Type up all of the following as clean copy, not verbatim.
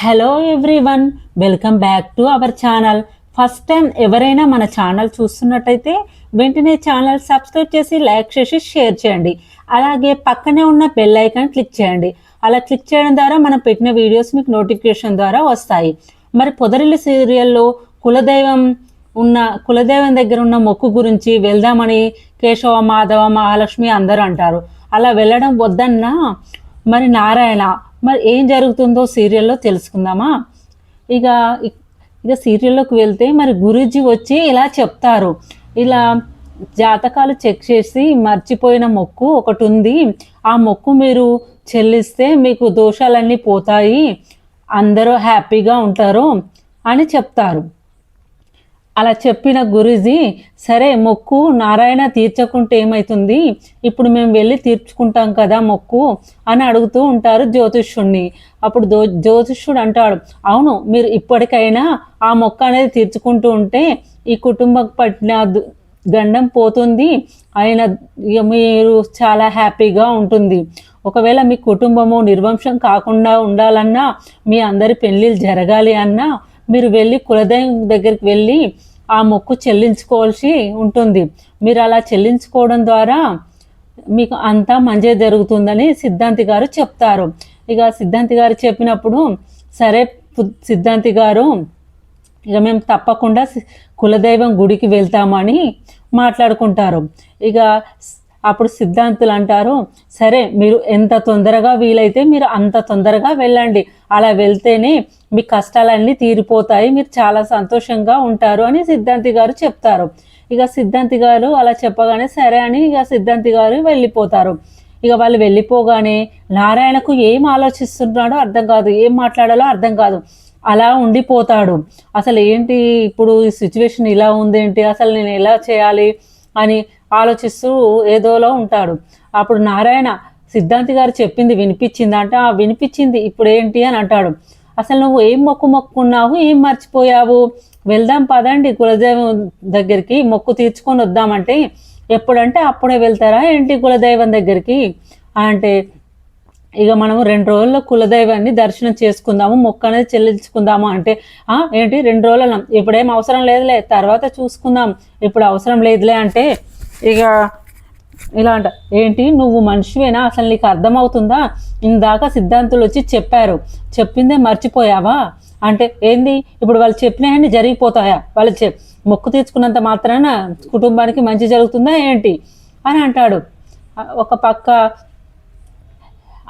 Hello everyone, welcome back to our channel. First time ఎవరైనా మన channel చూస్తున్నట్టయితే వెంటనే ఛానల్ సబ్స్క్రైబ్ చేసి లైక్ చేసి షేర్ చేయండి. అలాగే పక్కనే ఉన్న బెల్ ఐకాన్ క్లిక్ చేయండి. అలా క్లిక్ చేయడం ద్వారా మనం పెట్టిన వీడియోస్ మీకు నోటిఫికేషన్ ద్వారా వస్తాయి. మరి పొదరిల్లు సీరియల్లో కులదైవం దగ్గర ఉన్న మొక్కు గురించి వెళ్దామని కేశవ, మాధవ, మహాలక్ష్మి అందరూ అంటారు. అలా వెళ్ళడం వద్దన్నా మరి నారాయణ మరి ఏం జరుగుతుందో సీరియల్లో తెలుసుకుందామా? ఇక ఇక సీరియల్లోకి వెళ్తే మరి గురూజీ వచ్చి ఇలా చెప్తారు, ఇలా జాతకాలు చెక్ చేసి మర్చిపోయిన మొక్కు ఒకటి ఉంది, ఆ మొక్కు మీరు చెల్లిస్తే మీకు దోషాలన్నీ పోతాయి, అందరూ హ్యాపీగా ఉంటారు అని చెప్తారు. అలా చెప్పిన గురూజీ సరే మొక్కు నారాయణ తీర్చకుంటే ఏమవుతుంది, ఇప్పుడు మేము వెళ్ళి తీర్చుకుంటాం కదా మొక్కు అని అడుగుతూ ఉంటారు జ్యోతిష్యుడిని. అప్పుడు జ్యోతిష్యుడు అంటాడు, అవును మీరు ఇప్పటికైనా ఆ మొక్క అనేది తీర్చుకుంటూ ఉంటే ఈ కుటుంబం పట్టిన గండం పోతుంది, అయినా మీరు చాలా హ్యాపీగా ఉంటుంది. ఒకవేళ మీ కుటుంబము నిర్వంశం కాకుండా ఉండాలన్నా, మీ అందరి పెళ్ళిళ్ళు జరగాలి అన్నా మీరు వెళ్ళి కులదైవం దగ్గరికి వెళ్ళి ఆ మొక్కు చెల్లించుకోవాల్సి ఉంటుంది. మీరు అలా చెల్లించుకోవడం ద్వారా మీకు అంతా మంచి జరుగుతుందని సిద్ధాంతి గారు చెప్తారు. ఇక సిద్ధాంతి గారు చెప్పినప్పుడు సరే సిద్ధాంతి గారు ఇక మేము తప్పకుండా కులదైవం గుడికి వెళ్తామని మాట్లాడుకుంటారు. ఇక అప్పుడు సిద్ధాంతులు అంటారు, సరే మీరు ఎంత తొందరగా వీలైతే మీరు అంత తొందరగా వెళ్ళండి, అలా వెళ్తేనే మీ కష్టాలన్నీ తీరిపోతాయి, మీరు చాలా సంతోషంగా ఉంటారు అని సిద్ధాంతి గారు చెప్తారు. ఇక సిద్ధాంతి గారు అలా చెప్పగానే సరే అని ఇక సిద్ధాంతి గారు వెళ్ళిపోతారు. ఇక వాళ్ళు వెళ్ళిపోగానే నారాయణకు ఏం ఆలోచిస్తున్నాడో అర్థం కాదు, ఏం మాట్లాడాలో అర్థం కాదు, అలా ఉండిపోతాడు. అసలు ఏంటి ఇప్పుడు ఈ సిచ్యువేషన్ ఇలా ఉందేంటి, అసలు నేను ఎలా చేయాలి అని ఆలోచిస్తూ ఏదోలో ఉంటాడు. అప్పుడు నారాయణ సిద్ధాంతి గారు చెప్పింది వినిపించిందంట, వినిపించింది, ఇప్పుడు ఏంటి అని అంటాడు. అసలు నువ్వు ఏం మొక్కున్నావు, ఏం మర్చిపోయావు, వెళ్దాం పదండి కులదైవం దగ్గరికి మొక్కు తీర్చుకొని వద్దామంటే ఎప్పుడంటే అప్పుడే వెళ్తారా ఏంటి కులదైవం దగ్గరికి అంటే, ఇక మనము 2 రోజుల్లో కులదైవాన్ని దర్శనం చేసుకుందాము, మొక్కు అనేది చెల్లించుకుందాము అంటే ఏంటి 2 రోజులు, ఇప్పుడేం అవసరం లేదులే తర్వాత చూసుకుందాం, ఇప్పుడు అవసరం లేదులే అంటే ఇక ఇలా అంట, ఏంటి నువ్వు మనిషివేనా, అసలు నీకు అర్థమవుతుందా, ఇందాక సిద్ధాంతులు వచ్చి చెప్పారు, చెప్పిందే మర్చిపోయావా అంటే ఏంది, ఇప్పుడు వాళ్ళు చెప్పినవన్నీ జరిగిపోతాయా, వాళ్ళు మొక్కు తీర్చుకున్నంత మాత్రాన కుటుంబానికి మంచి జరుగుతుందా ఏంటి అని అంటాడు. ఒక పక్క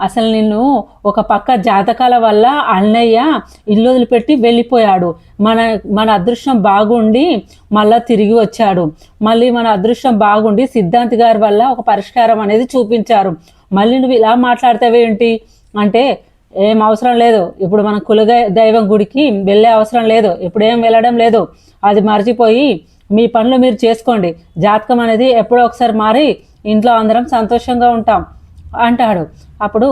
అసలు నిన్ను ఒక పక్క జాతకాల వల్ల అన్నయ్య ఇల్లు వదిలిపెట్టి వెళ్ళిపోయాడు, మన అదృష్టం బాగుండి మళ్ళీ తిరిగి వచ్చాడు, మళ్ళీ మన అదృష్టం బాగుండి సిద్ధాంతి గారి వల్ల ఒక పరిష్కారం అనేది చూపించారు, మళ్ళీ నువ్వు ఇలా మాట్లాడతావేంటి అంటే ఏం అవసరం లేదు, ఇప్పుడు మన దైవం గుడికి వెళ్ళే అవసరం లేదు, ఇప్పుడు ఏం వెళ్ళడం లేదు, అది మర్చిపోయి మీ పనులు మీరు చేసుకోండి, జాతకం అనేది ఎప్పుడో ఒకసారి మారి ఇంట్లో అందరం సంతోషంగా ఉంటాం అంటాడు. అప్పుడు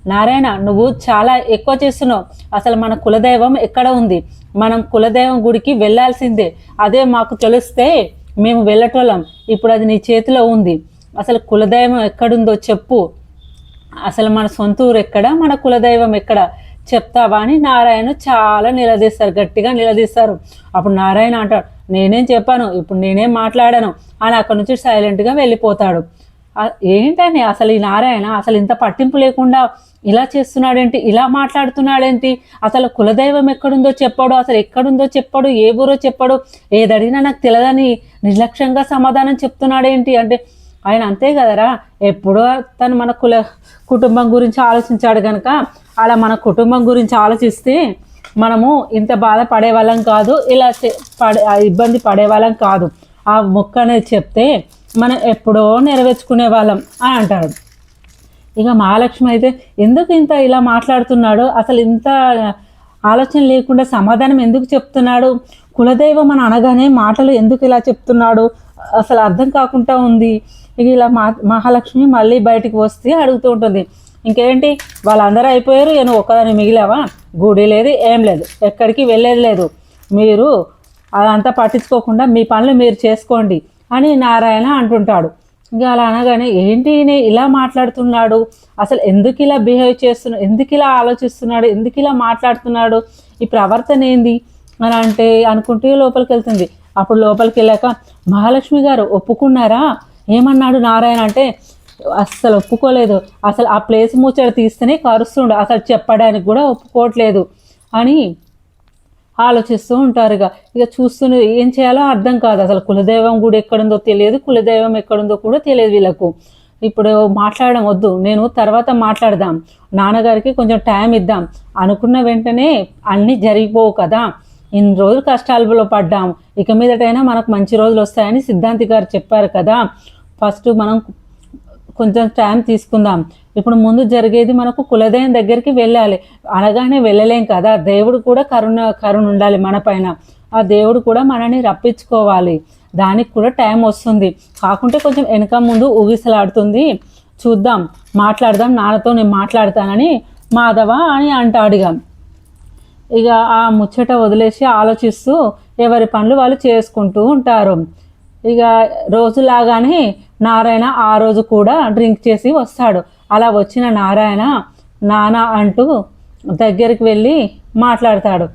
నారాయణ నువ్వు చాలా ఎక్కువ చేస్తున్నావు, అసలు మన కులదైవం ఎక్కడ ఉంది, మనం కులదైవం గుడికి వెళ్ళాల్సిందే, అదే మాకు తెలిస్తే మేము వెళ్ళటోళ్ళం, ఇప్పుడు అది నీ చేతిలో ఉంది, అసలు కులదైవం ఎక్కడుందో చెప్పు, అసలు మన సొంత ఊరు ఎక్కడ, మన కులదైవం ఎక్కడ చెప్తావా అని నారాయణ చాలా నిలదీస్తారు, గట్టిగా నిలదీస్తారు. అప్పుడు నారాయణ అంటాడు, నేనేం చెప్పాను, ఇప్పుడు నేనేం మాట్లాడాను అని అక్కడి నుంచి సైలెంట్గా వెళ్ళిపోతాడు. ఏంటని అసలు ఈ నారాయణ అసలు ఇంత పట్టింపు లేకుండా ఇలా చేస్తున్నాడేంటి, ఇలా మాట్లాడుతున్నాడేంటి, అసలు కులదైవం ఎక్కడుందో చెప్పాడు, అసలు ఎక్కడుందో చెప్పాడు, ఏ ఊరో చెప్పాడు, ఏదడిగినా నాకు తెలియదని నిర్లక్ష్యంగా సమాధానం చెప్తున్నాడేంటి అంటే, ఆయన అంతే కదరా, ఎప్పుడో తను మన కుటుంబం గురించి ఆలోచించాడు కనుక అలా మన కుటుంబం గురించి ఆలోచిస్తే మనము ఇంత బాధ పడేవాళ్ళం కాదు, ఇలా ఇబ్బంది పడేవాళ్ళం కాదు, ఆ మొక్క అనేది చెప్తే మనం ఎప్పుడో నెరవేర్చుకునే వాళ్ళం అని అంటాడు. ఇక మహాలక్ష్మి అయితే ఎందుకు ఇంత ఇలా మాట్లాడుతున్నాడు, అసలు ఇంత ఆలోచన లేకుండా సమాధానం ఎందుకు చెప్తున్నాడు, కులదైవం అని అనగానే మాటలు ఎందుకు ఇలా చెప్తున్నాడు, అసలు అర్థం కాకుండా ఉంది. ఇక ఇలా మహాలక్ష్మి మళ్ళీ బయటికి వస్తే అడుగుతూ ఉంటుంది, ఇంకేంటి వాళ్ళందరూ అయిపోయారు, నువ్వు ఒక్కదాన్ని మిగిలావా, గుడి లేదు ఏం లేదు, ఎక్కడికి వెళ్ళేది లేదు, మీరు అదంతా పట్టించుకోకుండా మీ పనులు మీరు చేసుకోండి అని నారాయణ అంటుంటాడు. ఇక అలా అనగానే ఏంటి ఈయన ఇలా మాట్లాడుతున్నాడు, అసలు ఎందుకు ఇలా బిహేవ్ చేస్తున్నాడు, ఎందుకు ఇలా ఆలోచిస్తున్నాడు, ఎందుకు ఇలా మాట్లాడుతున్నాడు, ఈ ప్రవర్తన ఏంది అని అంటే అనుకుంటూ లోపలికి వెళ్తుంది. అప్పుడు లోపలికి వెళ్ళాక మహాలక్ష్మి గారు ఒప్పుకున్నారా, ఏమన్నాడు నారాయణ అంటే అస్సలు ఒప్పుకోలేదు, అసలు ఆ ప్లేస్ ముచ్చట తీస్తేనే కరుస్తుండు, అసలు చెప్పడానికి కూడా ఒప్పుకోవట్లేదు అని ఆలోచిస్తూ ఉంటారు. ఇక చూస్తూనే ఏం చేయాలో అర్థం కాదు. అసలు కులదైవం గుడి ఎక్కడుందో తెలియదు, కులదైవం ఎక్కడుందో కూడా తెలియదు వీళ్ళకు. ఇప్పుడు మాట్లాడడం వద్దు, నేను తర్వాత మాట్లాడదాం, నాన్నగారికి కొంచెం టైం ఇద్దాం అనుకున్న వెంటనే అన్నీ జరిగిపోవు కదా, ఇన్ని రోజులు కష్టాలలో పడ్డాం, ఇక మీదటైనా మనకు మంచి రోజులు వస్తాయని సిద్ధాంతి గారు చెప్పారు కదా, ఫస్ట్ మనం కొంచెం టైం తీసుకుందాం, ఇప్పుడు ముందు జరిగేది మనకు కులదైవం దగ్గరికి వెళ్ళాలి, అనగానే వెళ్ళలేం కదా, దేవుడు కూడా కరుణ ఉండాలి మన పైన, ఆ దేవుడు కూడా మనని రప్పించుకోవాలి, దానికి కూడా టైం వస్తుంది, కాకుంటే కొంచెం వెనక ముందు ఊగిసలాడుతుంది, చూద్దాం, మాట్లాడదాం, నాన్నతో నేను మాట్లాడతానని మాధవ అని అంటాడుగా. ఇక ఆ ముచ్చట వదిలేసి ఆలోచిస్తూ ఎవరి పనులు వాళ్ళు చేసుకుంటూ ఉంటారు. ఇక రోజులాగానే నారాయణ ఆ రోజు కూడా డ్రింక్ చేసి వస్తాడు. అలా వచ్చిన నారాయణ నాన్న అంటూ దగ్గరికి వెళ్ళి మాట్లాడతాడు.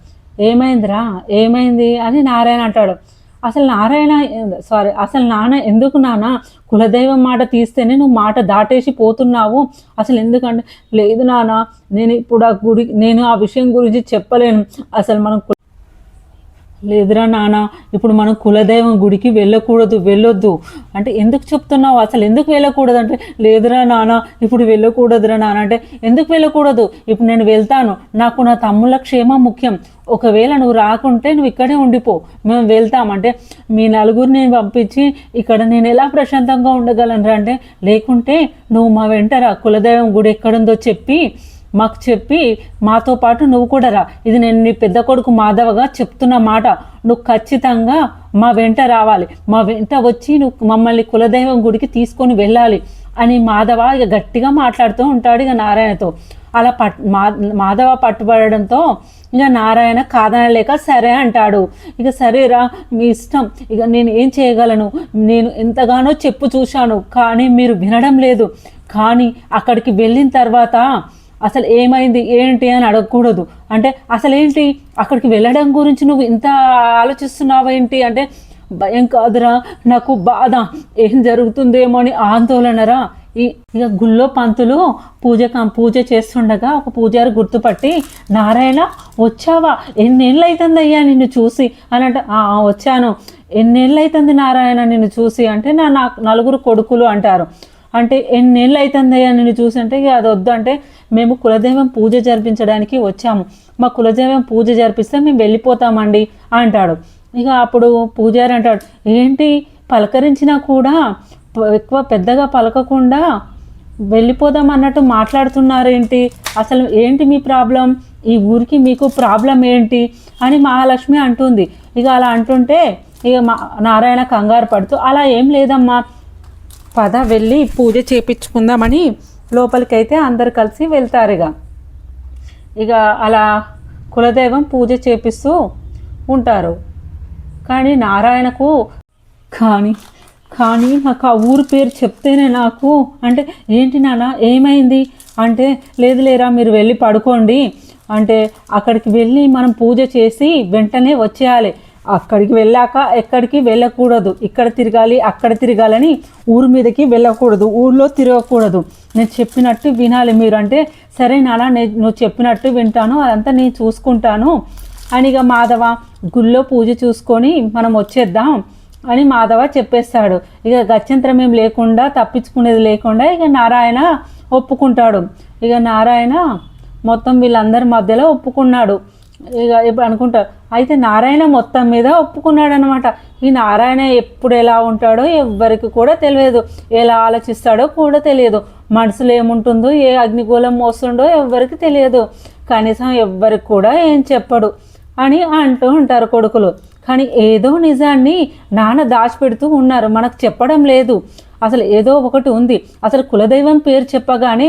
ఏమైందిరా, ఏమైంది అని నారాయణ అంటాడు. అసలు నాన్న ఎందుకు నాన్న కులదైవం మాట తీస్తేనే నువ్వు మాట దాటేసి పోతున్నావు, అసలు ఎందుకంటే లేదు నాన్న, నేను ఆ విషయం గురించి చెప్పలేను, అసలు మనం లేదురా నాన్న, ఇప్పుడు మనం కులదైవం గుడికి వెళ్ళొద్దు అంటే ఎందుకు చెప్తున్నావు, అసలు ఎందుకు వెళ్ళకూడదు అంటే లేదురా నాన్న ఇప్పుడు వెళ్ళకూడదురా నాన్న అంటే ఎందుకు వెళ్ళకూడదు, ఇప్పుడు నేను వెళ్తాను, నాకు నా తమ్ముళ్ళ క్షేమం ముఖ్యం, ఒకవేళ నువ్వు రాకుంటే నువ్వు ఇక్కడే ఉండిపో, మేము వెళ్తామంటే మీ నలుగురిని నేను పంపించి ఇక్కడ నేను ఎలా ప్రశాంతంగా ఉండగలను అంటే లేకుంటే నువ్వు మా వెంటరా, కులదైవం గుడి ఎక్కడుందో మాకు చెప్పి మాతో పాటు నువ్వు కూడా రా, ఇది నేను నీ పెద్ద కొడుకు మాధవగా చెప్తున్న మాట, నువ్వు ఖచ్చితంగా మా వెంట రావాలి, మా వెంట వచ్చి నువ్వు మమ్మల్ని కులదైవం గుడికి తీసుకొని వెళ్ళాలి అని మాధవ ఇక గట్టిగా మాట్లాడుతూ ఉంటాడు ఇక నారాయణతో. అలా మాధవ పట్టుబడడంతో ఇక నారాయణ కాదనలేక సరే అంటాడు. ఇక సరేరా మీ ఇష్టం, ఇక నేను ఏం చేయగలను, నేను ఎంతగానో చూశాను కానీ మీరు వినడం లేదు, కానీ అక్కడికి వెళ్ళిన తర్వాత అసలు ఏమైంది ఏంటి అని అడగకూడదు అంటే అసలు ఏంటి అక్కడికి వెళ్ళడం గురించి నువ్వు ఇంత ఆలోచిస్తున్నావేంటి అంటే భయం కాదురా, నాకు బాధ, ఏం జరుగుతుందేమో అని ఆందోళనరా. ఇక గుళ్ళో పంతులు పూజ చేస్తుండగా ఒక పూజారి గుర్తుపట్టి నారాయణ వచ్చావా, ఎన్నేళ్ళు అవుతుంది నిన్ను చూసి అని అంటే వచ్చాను, ఎన్నేళ్ళు అవుతుంది నారాయణ నిన్ను చూసి అంటే నా 4 కొడుకులు అంటారు. అంటే ఎన్నేళ్ళు అవుతుందయ్యా నిన్ను చూసి అంటే ఇక అది వద్దు అంటే మేము కులదైవం పూజ జరిపించడానికి వచ్చాము, మా కులదైవం పూజ జరిపిస్తే మేము వెళ్ళిపోతామండి అంటాడు. ఇక అప్పుడు పూజారి అంటాడు ఏంటి పలకరించినా కూడా ఎక్కువ పెద్దగా పలకకుండా వెళ్ళిపోదాం అన్నట్టు మాట్లాడుతున్నారేంటి, అసలు ఏంటి మీ ప్రాబ్లం, ఈ ఊరికి మీకు ప్రాబ్లం ఏంటి అని మహాలక్ష్మి అంటుంది. ఇక అలా అంటుంటే ఇక నారాయణ కంగారు పడుతూ అలా ఏం లేదమ్మా, పద వెళ్ళి పూజ చేయించుకుందామని లోపలికైతే అందరు కలిసి వెళ్తారు. ఇక అలా కులదైవం పూజ చేపిస్తూ ఉంటారు. కానీ నారాయణకు కానీ నాకు ఆ ఊరు పేరు చెప్తేనే నాకు అంటే ఏంటి నాన్న ఏమైంది అంటే లేదు లేరా మీరు వెళ్ళి పడుకోండి అంటే అక్కడికి వెళ్ళి మనం పూజ చేసి వెంటనే వచ్చేయాలి, అక్కడికి వెళ్ళాక ఎక్కడికి వెళ్ళకూడదు, ఇక్కడ తిరగాలి అక్కడ తిరగాలని ఊరు మీదకి వెళ్ళకూడదు, ఊళ్ళో తిరగకూడదు, నేను చెప్పినట్టు వినాలి మీరు అంటే సరే నాన్న నువ్వు చెప్పినట్టు వింటాను, అదంతా నేను చూసుకుంటాను అని ఇక మాధవ గుళ్ళో పూజ చూసుకొని మనం వచ్చేద్దాం అని మాధవ చెప్పేస్తాడు. ఇక గత్యంతరం ఏం లేకుండా తప్పించుకునేది లేకుండా ఇక నారాయణ ఒప్పుకుంటాడు. ఇక నారాయణ మొత్తం వీళ్ళందరి మధ్యలో ఒప్పుకున్నాడు. ఇక ఇప్పుడు అనుకుంటారు అయితే నారాయణ మొత్తం మీద ఒప్పుకున్నాడు అనమాట. ఈ నారాయణ ఎప్పుడు ఎలా ఉంటాడో ఎవ్వరికి కూడా తెలియదు, ఎలా ఆలోచిస్తాడో కూడా తెలియదు, మనసులో ఏముంటుందో ఏ అగ్నిగోళం మోస్తుండో ఎవ్వరికి తెలియదు, కనీసం ఎవ్వరికి కూడా ఏం చెప్పడు అని అంటూ ఉంటారు కొడుకులు. కానీ ఏదో నిజాన్ని నాన్న దాచిపెడుతూ ఉన్నారు, మనకు చెప్పడం లేదు, అసలు ఏదో ఒకటి ఉంది. అసలు కులదైవం పేరు చెప్పగానే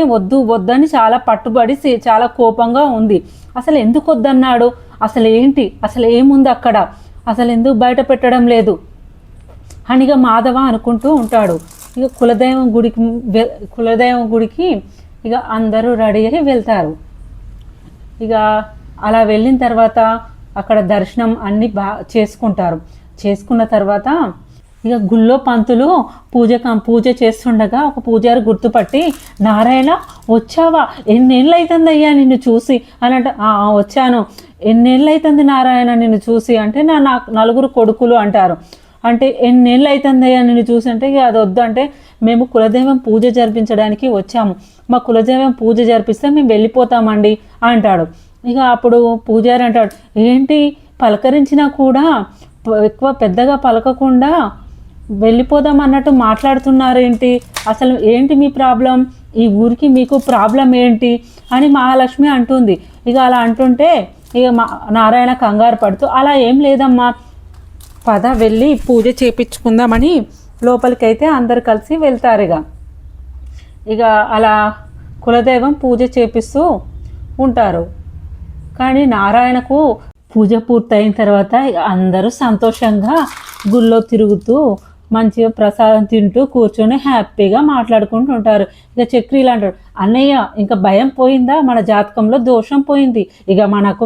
వద్దని చాలా పట్టుబడి చాలా కోపంగా ఉంది. అసలు ఎందుకు వద్దన్నాడు, అసలు ఏంటి, అసలు ఏముంది అక్కడ, అసలు ఎందుకు బయట పెట్టడం లేదు అనిగా మాధవ అనుకుంటూ ఉంటాడు. ఇక కులదైవం గుడికి ఇక అందరూ రెడీ అయ్యి వెళ్తారు. ఇక అలా వెళ్ళిన తర్వాత అక్కడ దర్శనం అన్నీ చేసుకుంటారు. చేసుకున్న తర్వాత ఇక గుళ్ళో పంతులు పూజ చేస్తుండగా ఒక పూజారి గుర్తుపట్టి, నారాయణ వచ్చావా, ఎన్నేళ్ళు అవుతుంది నిన్ను చూసి అని అంటే, వచ్చాను. ఎన్నేళ్ళు అవుతుంది నారాయణ నిన్ను చూసి అంటే, నాకు 4 కొడుకులు అంటారు. అంటే ఎన్నేళ్ళు అవుతుంది నిన్ను చూసి అంటే, ఇక అది వద్దు అంటే, మేము కులదైవం పూజ జరిపించడానికి వచ్చాము, మా కులదైవం పూజ జరిపిస్తే మేము వెళ్ళిపోతామండి అంటాడు. ఇక అప్పుడు పూజారి అంటాడు, ఏంటి పలకరించినా కూడా ఎక్కువ పెద్దగా పలకకుండా వెళ్ళిపోదాం అన్నట్టు మాట్లాడుతున్నారేంటి, అసలు ఏంటి మీ ప్రాబ్లం, ఈ ఊరికి మీకు ప్రాబ్లం ఏంటి అని మహాలక్ష్మి అంటుంది. ఇక అలా అంటుంటే ఇక నారాయణ కంగారు పడుతూ, అలా ఏం లేదమ్మా, పద వెళ్ళి పూజ చేపించుకుందామని లోపలికైతే అందరు కలిసి వెళ్తారు. ఇక అలా కులదైవం పూజ చేపిస్తూ ఉంటారు. కానీ నారాయణకు పూజ పూర్తయిన తర్వాత అందరూ సంతోషంగా గుళ్ళో తిరుగుతూ మంచిగా ప్రసాదం తింటూ కూర్చొని హ్యాపీగా మాట్లాడుకుంటూ ఉంటారు. ఇక చక్రీలు అంటాడు, అన్నయ్య ఇంకా భయం పోయిందా, మన జాతకంలో దోషం పోయింది, ఇక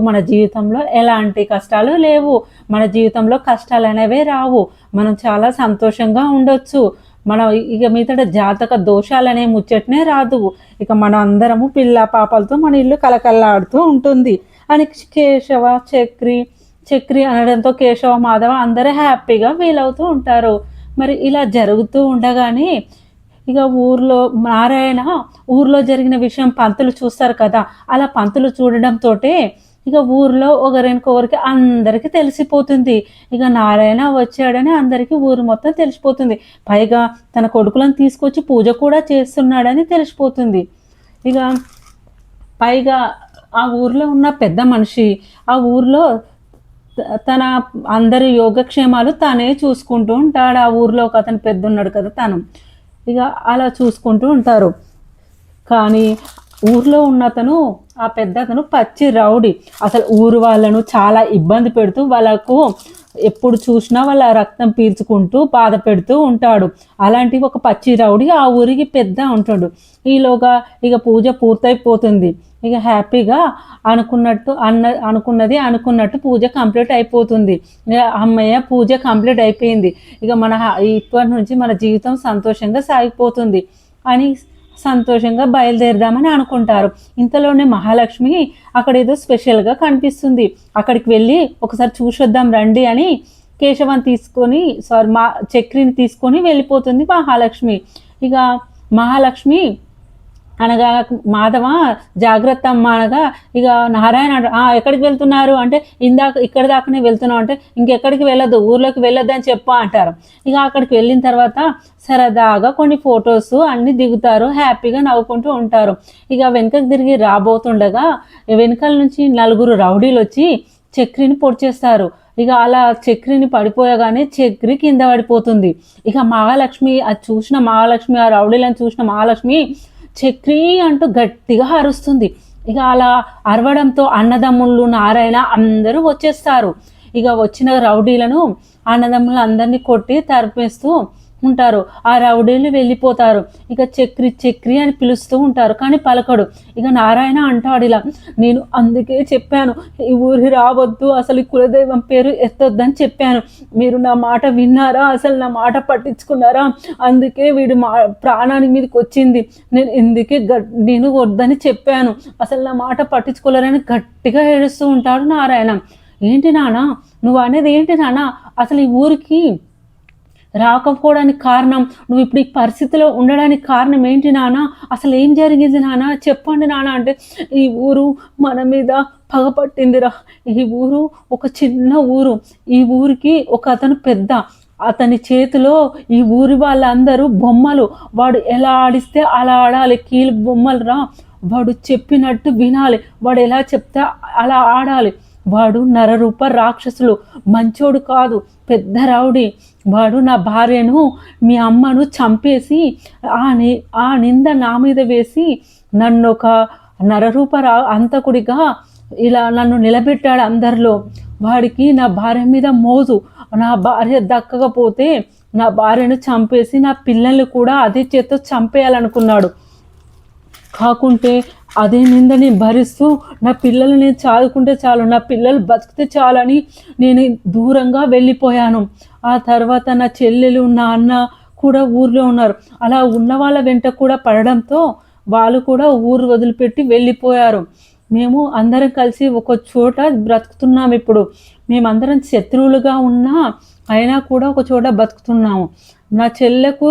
మన జీవితంలో ఎలాంటి కష్టాలు లేవు, మన జీవితంలో కష్టాలు అనేవే రావు, మనం చాలా సంతోషంగా ఉండొచ్చు, మనం ఇక మీదట జాతక దోషాలనే ముచ్చటనే రాదు, ఇక మనం అందరము పిల్ల పాపలతో మన ఇల్లు కలకల్లాడుతూ ఉంటుంది అని కేశవ చక్రి అనడంతో కేశవ మాధవ అందరూ హ్యాపీగా ఫీల్ అవుతూ ఉంటారు. మరి ఇలా జరుగుతూ ఉండగానే ఇక నారాయణ ఊర్లో జరిగిన విషయం పంతులు చూస్తారు కదా, అలా పంతులు చూడడంతో ఇక ఊర్లో ఒకరికొకరికి అందరికీ తెలిసిపోతుంది. ఇక నారాయణ వచ్చాడని అందరికీ ఊరు మొత్తం తెలిసిపోతుంది. పైగా తన కొడుకులను తీసుకొచ్చి పూజ కూడా చేస్తున్నాడని తెలిసిపోతుంది. ఇక పైగా ఆ ఊర్లో ఉన్న పెద్ద మనిషి ఆ ఊర్లో తన అందరి యోగక్షేమాలు తనే చూసుకుంటూ ఉంటాడు. ఆ ఊర్లో ఒక అతను పెద్ద ఉన్నాడు కదా, తను ఇక అలా చూసుకుంటూ ఉంటారు. కానీ ఊర్లో ఉన్నతను ఆ పెద్ద అతను పచ్చి రౌడీ, అసలు ఊరు వాళ్ళను చాలా ఇబ్బంది పెడుతూ వాళ్ళకు ఎప్పుడు చూసినా వాళ్ళ రక్తం పీల్చుకుంటూ బాధ పెడుతూ ఉంటాడు. అలాంటి ఒక పచ్చి రౌడీ ఆ ఊరికి పెద్ద ఉంటాడు. ఈలోగా ఇక పూజ పూర్తయిపోతుంది. ఇక హ్యాపీగా అనుకున్నట్టు పూజ కంప్లీట్ అయిపోతుంది. ఇక అమ్మయ్య పూజ కంప్లీట్ అయిపోయింది, ఇక ఇప్పటి నుంచి మన జీవితం సంతోషంగా సాగిపోతుంది అని సంతోషంగా బయలుదేరదామని అనుకుంటారు. ఇంతలోనే మహాలక్ష్మి అక్కడ ఏదో స్పెషల్గా కనిపిస్తుంది. అక్కడికి వెళ్ళి ఒకసారి చూసొద్దాం రండి అని చక్రిని తీసుకొని వెళ్ళిపోతుంది మహాలక్ష్మి. ఇక మహాలక్ష్మి అనగా మాధవ జాగ్రత్త అమ్మ అనగా ఇక నారాయణ ఎక్కడికి వెళ్తున్నారు అంటే, ఇక్కడ దాకానే వెళ్తున్నాం అంటే, ఇంకెక్కడికి వెళ్ళొద్దు, ఊర్లోకి వెళ్ళొద్దు అని చెప్పా అంటారు. ఇక అక్కడికి వెళ్ళిన తర్వాత సరదాగా కొన్ని ఫొటోస్ అన్నీ దిగుతారు, హ్యాపీగా నవ్వుకుంటూ ఉంటారు. ఇక వెనకకి తిరిగి రాబోతుండగా వెనకాల నుంచి 4 రౌడీలు వచ్చి చక్రిని పొడిచేస్తారు. ఇక అలా చక్రిని పడిపోయగానే చక్రి కింద పడిపోతుంది. ఇక మహాలక్ష్మి ఆ రౌడీలను చూసిన మహాలక్ష్మి చక్రి అంటూ గట్టిగా అరుస్తుంది. ఇక అలా అరవడంతో అన్నదమ్ముళ్ళు నారాయణ అందరూ వచ్చేస్తారు. ఇక వచ్చిన రౌడీలను అన్నదమ్ములు అందరినీ కొట్టి తరిపేస్తూ ఉంటారు. ఆ రౌడీలు వెళ్ళిపోతారు. ఇక చక్రి అని పిలుస్తూ ఉంటారు, కానీ పలకడు. ఇక నారాయణ అంటాడు ఇలా, నేను అందుకే చెప్పాను ఈ ఊరికి రావద్దు, అసలు ఈ కులదైవం పేరు ఎత్తొద్దని చెప్పాను, మీరు నా మాట విన్నారా, అసలు నా మాట పట్టించుకున్నారా, అందుకే వీడు ప్రాణానికి మీదకి వచ్చింది, నేను వద్దని చెప్పాను, అసలు నా మాట పట్టించుకోలేరని గట్టిగా ఏడుస్తూ ఉంటాడు నారాయణ. ఏంటి నాన్న నువ్వు అనేది, ఏంటి నాన్న అసలు ఈ ఊరికి రాకపోవడానికి కారణం, నువ్వు ఇప్పుడు ఈ పరిస్థితిలో ఉండడానికి కారణం ఏంటి నాన్న, అసలు ఏం జరిగింది నాన్న చెప్పండి నాన్న అంటే, ఈ ఊరు మన మీద పగపట్టిందిరా, ఈ ఊరు ఒక చిన్న ఊరు, ఈ ఊరికి ఒక అతను పెద్ద, అతని చేతిలో ఈ ఊరి వాళ్ళందరూ బొమ్మలు, వాడు ఎలా ఆడిస్తే అలా ఆడాలి, కీలు బొమ్మలు రా, వాడు చెప్పినట్టు వినాలి, వాడు ఎలా చెప్తే అలా ఆడాలి, వాడు నరరూప రాక్షసులు, మంచోడు కాదు, పెద్ద రౌడీ, వాడు నా భార్యను మీ అమ్మను చంపేసి ఆ నింద నా మీద వేసి నన్ను ఒక నరరూప అంతకుడిగా ఇలా నన్ను నిలబెట్టాడు అందరిలో, వాడికి నా భార్య మీద మోజు, నా భార్య దక్కకపోతే నా భార్యను చంపేసి నా పిల్లల్ని కూడా అదే చేత్తో చంపేయాలనుకున్నాడు. కాకుంటే అదే నిందని భరిస్తూ నా పిల్లలు నేను చదువుకుంటే చాలు, నా పిల్లలు బతికితే చాలని నేను దూరంగా వెళ్ళిపోయాను. ఆ తర్వాత నా చెల్లెలు, నా అన్న కూడా ఊర్లో ఉన్నారు. అలా ఉన్న వాళ్ళ వెంట కూడా పడడంతో వాళ్ళు కూడా ఊరు వదిలిపెట్టి వెళ్ళిపోయారు. మేము అందరం కలిసి ఒక చోట బ్రతుకుతున్నాము ఇప్పుడు. మేమందరం శత్రువులుగా ఉన్నా అయినా కూడా ఒక చోట బతుకుతున్నాము. నా చెల్లెకు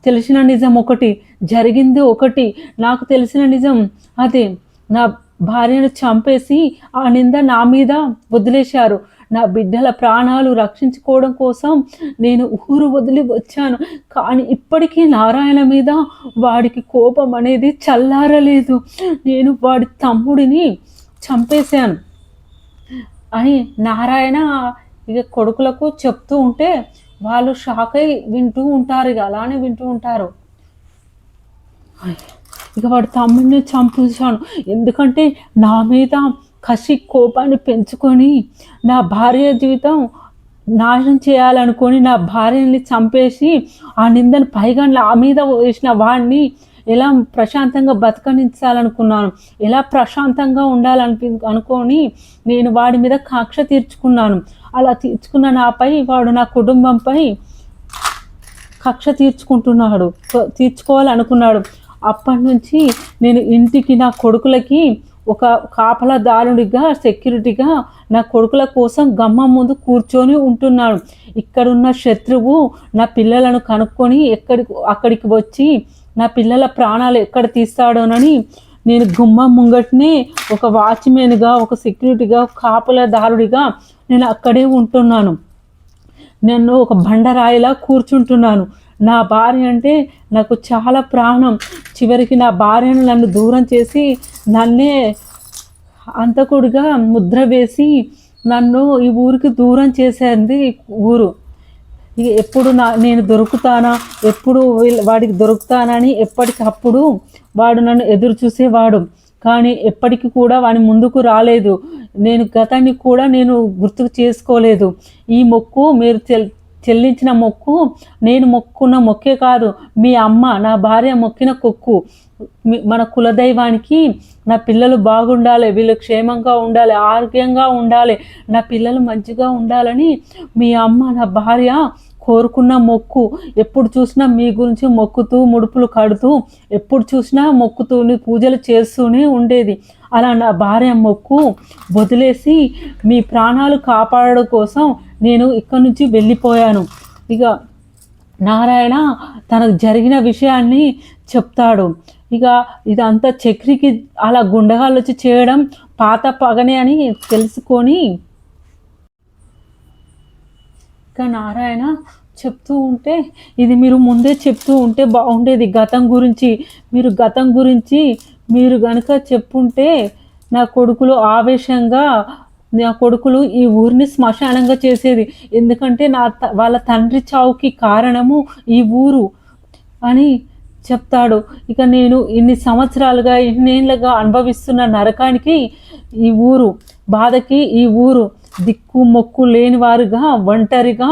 తెలిసిన నిజం ఒకటి, జరిగింది ఒకటి. నాకు తెలిసిన నిజం అదే. నా భార్యను చంపేసి ఆ నింద నా మీద వదిలేశారు. నా బిడ్డల ప్రాణాలు రక్షించుకోవడం కోసం నేను ఊరు వదిలి వచ్చాను. కానీ ఇప్పటికీ నారాయణ మీద వాడికి కోపం అనేది చల్లారలేదు. నేను వాడి తమ్ముడిని చంపేశాను అని నారాయణ ఇక కొడుకులకు చెప్తూ ఉంటే వాళ్ళు షాక్ అయి వింటూ ఉంటారు. ఇక అలానే వింటూ ఉంటారు. ఇక వాడి తమ్ముడిని చంపేశాను ఎందుకంటే నా మీద కసి కోపాన్ని పెంచుకొని నా భార్య జీవితం నాశనం చేయాలనుకొని నా భార్యని చంపేసి ఆ నిందను పైగా నా మీద వేసిన వాడిని ఎలా ప్రశాంతంగా బతకనించాలనుకున్నాను, ఎలా ప్రశాంతంగా అనుకొని నేను వాడి మీద కక్ష తీర్చుకున్నాను. అలా తీర్చుకున్న నాపై వాడు నా కుటుంబంపై కక్ష తీర్చుకోవాలనుకున్నాడు. అప్పటి నుంచి నేను ఇంటికి నా కొడుకులకి ఒక కాపలాదారుడిగా, సెక్యూరిటీగా నా కొడుకుల కోసం గమ్మం ముందు కూర్చొని ఉంటున్నాను. ఇక్కడున్న శత్రువు నా పిల్లలను కనుక్కొని అక్కడికి వచ్చి నా పిల్లల ప్రాణాలు ఎక్కడ తీస్తాడోనని నేను గుమ్మం ముంగట్నే ఒక వాచ్మెన్గా, ఒక సెక్యూరిటీగా, కాపలాదారుడిగా నేను అక్కడే ఉంటున్నాను. నేను ఒక బండరాయిలా కూర్చుంటున్నాను. నా భార్య అంటే నాకు చాలా ప్రాణం. చివరికి నా భార్యను నన్ను దూరం చేసి నన్నే అంతకుడిగా ముద్ర వేసి నన్ను ఈ ఊరికి దూరం చేసేది ఊరు. ఇక ఎప్పుడు నేను దొరుకుతానా, ఎప్పుడు వాడికి దొరుకుతానని ఎప్పటికప్పుడు వాడు నన్ను ఎదురు చూసేవాడు. కానీ ఎప్పటికీ కూడా వాని ముందుకు రాలేదు. నేను గతాన్ని కూడా నేను గుర్తుకు చేసుకోలేదు. ఈ మొక్కు మీరు చెల్లించిన మొక్కు నేను మొక్కున్న మొక్కే కాదు, మీ అమ్మ నా భార్య మొక్కిన కొక్కు. మన కులదైవానికి నా పిల్లలు బాగుండాలి, వీళ్ళు క్షేమంగా ఉండాలి, ఆరోగ్యంగా ఉండాలి, నా పిల్లలు మంచిగా ఉండాలని మీ అమ్మ నా భార్య కోరుకున్న మొక్కు. ఎప్పుడు చూసినా మీ గురించి మొక్కుతూ ముడుపులు కడుతూ ఎప్పుడు చూసినా మొక్కుతూనే పూజలు చేస్తూనే ఉండేది. అలా నా భార్య మొక్కు వదిలేసి మీ ప్రాణాలు కాపాడడం కోసం నేను ఇక్కడి నుంచి వెళ్ళిపోయాను. ఇక నారాయణ తనకు జరిగిన విషయాన్ని చెప్తాడు. ఇక ఇదంతా చక్రికి అలా గుండగాలు వచ్చి చేయడం పాత పగనే అని తెలుసుకొని ఇక నారాయణ చెప్తూ ఉంటే ఇది మీరు ముందే చెప్తూ ఉంటే బాగుండేది. గతం గురించి మీరు కనుక చెప్పుంటే నా కొడుకులు ఈ ఊరిని శ్మశానంగా చేసేది. ఎందుకంటే వాళ్ళ తండ్రి చావుకి కారణము ఈ ఊరు అని చెప్తాడు. ఇక నేను ఇన్ని సంవత్సరాలుగా ఇన్నేళ్ళగా అనుభవిస్తున్న నరకానికి ఈ ఊరు, బాధకి ఈ ఊరు దిక్కు మొక్కు లేని వారుగా ఒంటరిగా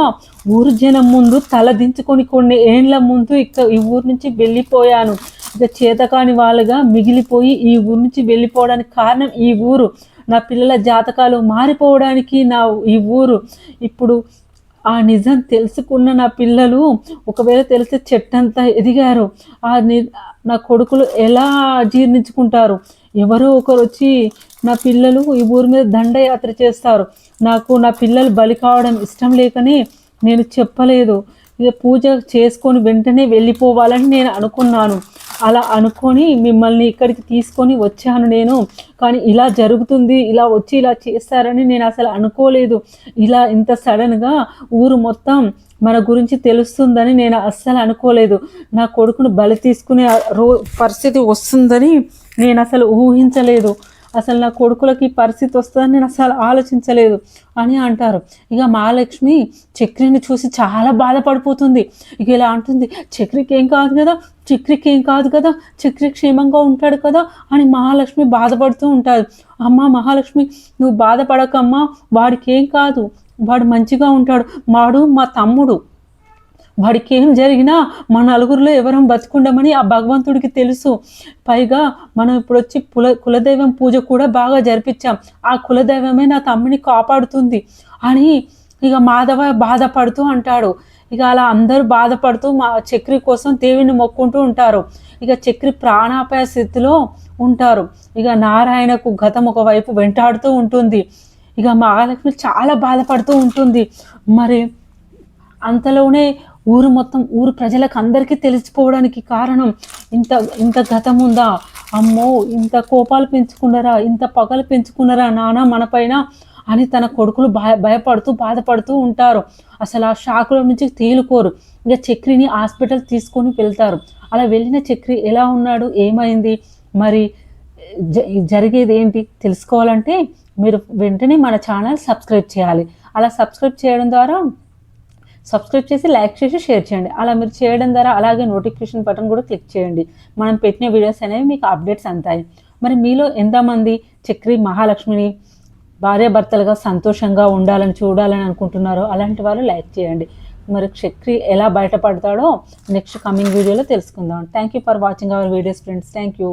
ఊరు జనం ముందు తలదించుకొని కొన్ని ఏండ్ల ముందు ఈ ఊరు నుంచి వెళ్ళిపోయాను. ఇక చేతకాని వాళ్ళుగా మిగిలిపోయి ఈ ఊరు నుంచి వెళ్ళిపోవడానికి కారణం ఈ ఊరు. నా పిల్లల జాతకాలు మారిపోవడానికి ఈ ఊరు. ఇప్పుడు ఆ నిజం తెలుసుకున్న నా పిల్లలు ఒకవేళ తెలిస్తే చెట్టంతా ఎదిగారు. నా కొడుకులు ఎలా జీర్ణించుకుంటారు? ఎవరో ఒకరు వచ్చి నా పిల్లలు ఈ ఊరి మీద దండయాత్ర చేస్తారు. నాకు నా పిల్లలు బలి కావడం ఇష్టం లేకనే నేను చెప్పలేదు. ఇక పూజ చేసుకొని వెంటనే వెళ్ళిపోవాలని నేను అనుకున్నాను. అలా అనుకొని మిమ్మల్ని ఇక్కడికి తీసుకొని వచ్చాను నేను. కానీ ఇలా జరుగుతుంది, ఇలా వచ్చి ఇలా చేస్తారని నేను అసలు అనుకోలేదు. ఇలా ఇంత సడన్గా ఊరు మొత్తం మన గురించి తెలుస్తుందని నేను అస్సలు అనుకోలేదు. నా కొడుకును బలి తీసుకునే పరిస్థితి వస్తుందని నేను అసలు ఊహించలేదు. అసలు నా కొడుకులకి పరిస్థితి వస్తుందని నేను అసలు ఆలోచించలేదు అని అంటారు. ఇక మహాలక్ష్మి చక్రిని చూసి చాలా బాధపడిపోతుంది. ఇక ఇలా అంటుంది, చక్రికి ఏం కాదు కదా, చక్రి క్షేమంగా ఉంటాడు కదా అని మహాలక్ష్మి బాధపడుతూ ఉంటారు. అమ్మ మహాలక్ష్మి, నువ్వు బాధపడకమ్మా, వాడికి ఏం కాదు, వాడు మంచిగా ఉంటాడు, వాడు మా తమ్ముడు, వాడికి ఏం జరిగినా మన నలుగురిలో ఎవరం బతికుండమని ఆ భగవంతుడికి తెలుసు. పైగా మనం ఇప్పుడు వచ్చి కులదైవం పూజ కూడా బాగా జరిపించాం, ఆ కులదైవమే నా తమ్ముని కాపాడుతుంది అని ఇక మాధవ బాధపడుతూ అంటాడు. ఇక అలా అందరూ బాధపడుతూ మా చక్రి కోసం దేవుని మొక్కుంటూ ఉంటారు. ఇక చక్రి ప్రాణాపాయ స్థితిలో ఉంటారు. ఇక నారాయణకు గతం ఒకవైపు వెంటాడుతూ ఉంటుంది. ఇక మహాలక్ష్మి చాలా బాధపడుతూ ఉంటుంది. మరి అంతలోనే ఊరు ప్రజలకు అందరికీ తెలిసిపోవడానికి కారణం, ఇంత ఇంత గతం ఉందా, అమ్మో ఇంత కోపాలు పెంచుకున్నారా, ఇంత పగలు పెంచుకున్నారా నాన్న మన పైన అని తన కొడుకులు భయపడుతూ బాధపడుతూ ఉంటారు. అసలు ఆ షాకుల నుంచి తేలుకోరు. ఇక చక్రిని హాస్పిటల్ తీసుకొని వెళ్తారు. అలా వెళ్ళిన చక్రి ఎలా ఉన్నాడు, ఏమైంది, మరి జరిగేది ఏంటి తెలుసుకోవాలంటే మీరు వెంటనే మన ఛానల్ సబ్స్క్రైబ్ చేయాలి. అలా సబ్స్క్రైబ్ చేయడం ద్వారా సబ్స్క్రైబ్ చేసి లైక్ చేసి షేర్ చేయండి. అలా మీరు చేయడం ద్వారా అలాగే నోటిఫికేషన్ బటన్ కూడా క్లిక్ చేయండి. మనం పెట్టిన వీడియోస్ అనేవి మీకు అప్డేట్స్ అంతాయి. మరి మీలో ఎంతమంది చక్రి మహాలక్ష్మిని భార్యాభర్తలుగా సంతోషంగా ఉండాలని చూడాలని అనుకుంటున్నారో అలాంటి వాళ్ళు లైక్ చేయండి. మరి చక్రి ఎలా బయటపడతాడో నెక్స్ట్ కమింగ్ వీడియోలో తెలుసుకుందాం. Thank you for watching our videos friends. Thank you.